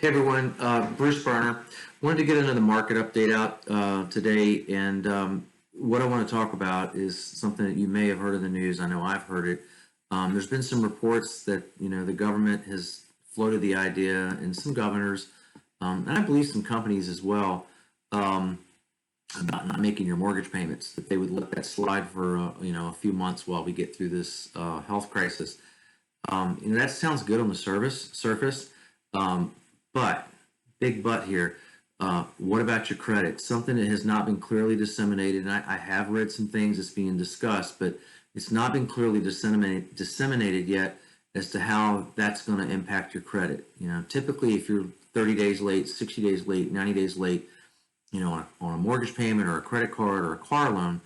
Hey everyone, Bruce Burner. Wanted to get another market update out today, and what I want to talk about is something that you may have heard in the news. I know I've heard it. There's been some reports that the government has floated the idea, and some governors, and I believe some companies as well, about not making your mortgage payments. That they would let that slide for a few months while we get through this health crisis. That sounds good on the surface. But, big but here, what about your credit? Something that has not been clearly disseminated, and I have read some things that's being discussed, but it's not been clearly disseminated yet as to how that's going to impact your credit. Typically if you're 30 days late, 60 days late, 90 days late, on a mortgage payment or a credit card or a car loan,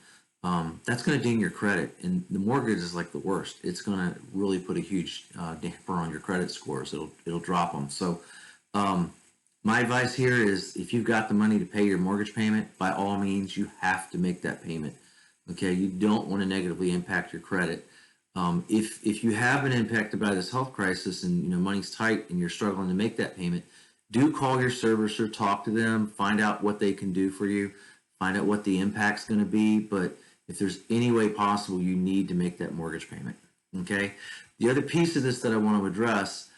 that's going to ding your credit. And the mortgage is like the worst. It's going to really put a huge damper on your credit scores. It'll drop them. So my advice here is, if you've got the money to pay your mortgage payment, by all means, you have to make that payment. Okay, you don't want to negatively impact your credit. If you have been impacted by this health crisis and money's tight and you're struggling to make that payment, do call your servicer, talk to them, find out what they can do for you, find out what the impact's going to be. But if there's any way possible, you need to make that mortgage payment. Okay. The other piece of this that I want to address,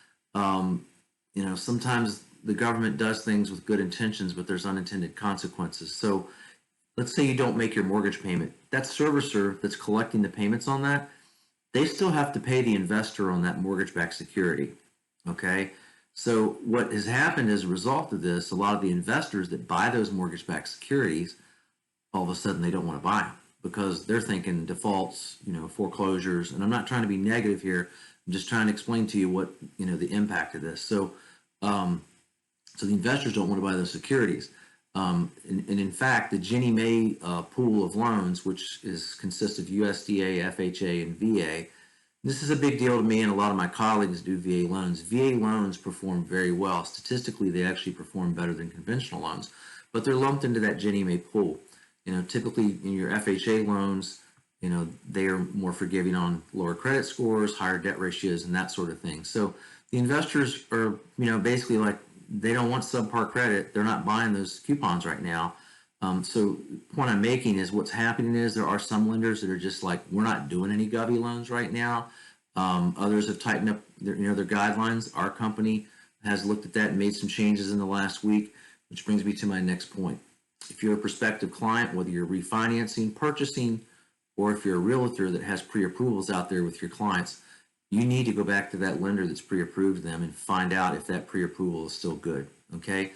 sometimes the government does things with good intentions, but there's unintended consequences. So let's say you don't make your mortgage payment. That servicer that's collecting the payments on that, they still have to pay the investor on that mortgage-backed security. Okay. So what has happened as a result of this, a lot of the investors that buy those mortgage-backed securities, all of a sudden they don't want to buy them because they're thinking defaults, foreclosures. And I'm not trying to be negative here. I'm just trying to explain to you what, the impact of this. So the investors don't want to buy those securities. And in fact, the Ginnie Mae pool of loans, which consists of USDA, FHA, and VA, this is a big deal to me, and a lot of my colleagues do VA loans. VA loans perform very well. Statistically, they actually perform better than conventional loans, but they're lumped into that Ginnie Mae pool. Typically in your FHA loans, they are more forgiving on lower credit scores, higher debt ratios, and that sort of thing. So the investors are, basically like, they don't want subpar credit. They're not buying those coupons right now. So the point I'm making is, what's happening is there are some lenders that are just like, we're not doing any govy loans right now. Others have tightened up their guidelines. Our company has looked at that and made some changes in the last week, which brings me to my next point. If you're a prospective client, whether you're refinancing, purchasing, or if you're a realtor that has pre-approvals out there with your clients, you need to go back to that lender that's pre-approved them and find out if that pre-approval is still good. Okay.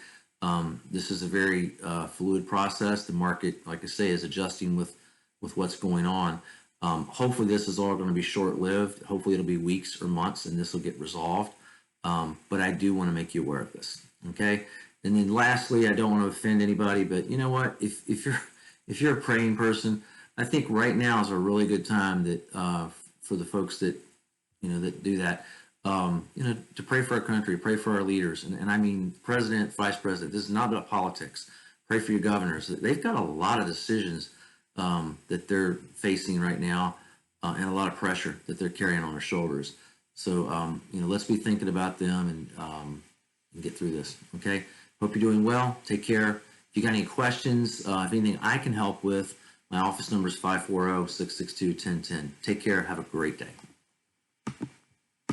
This is a very fluid process. The market, like I say, is adjusting with what's going on. Hopefully this is all going to be short-lived. Hopefully it'll be weeks or months and this will get resolved. But I do want to make you aware of this. Okay. And then lastly, I don't want to offend anybody, but you know what? If you're a praying person, I think right now is a really good time that for the folks that that do that, to pray for our country, pray for our leaders, and I mean president, vice president. This is not about politics. Pray for your governors. They've got a lot of decisions that they're facing right now, and a lot of pressure that they're carrying on their shoulders. So let's be thinking about them and get through this. Okay. Hope you're doing well. Take care. If you got any questions, if anything I can help with, my office number is 540-662-1010. Take care. Have a great day.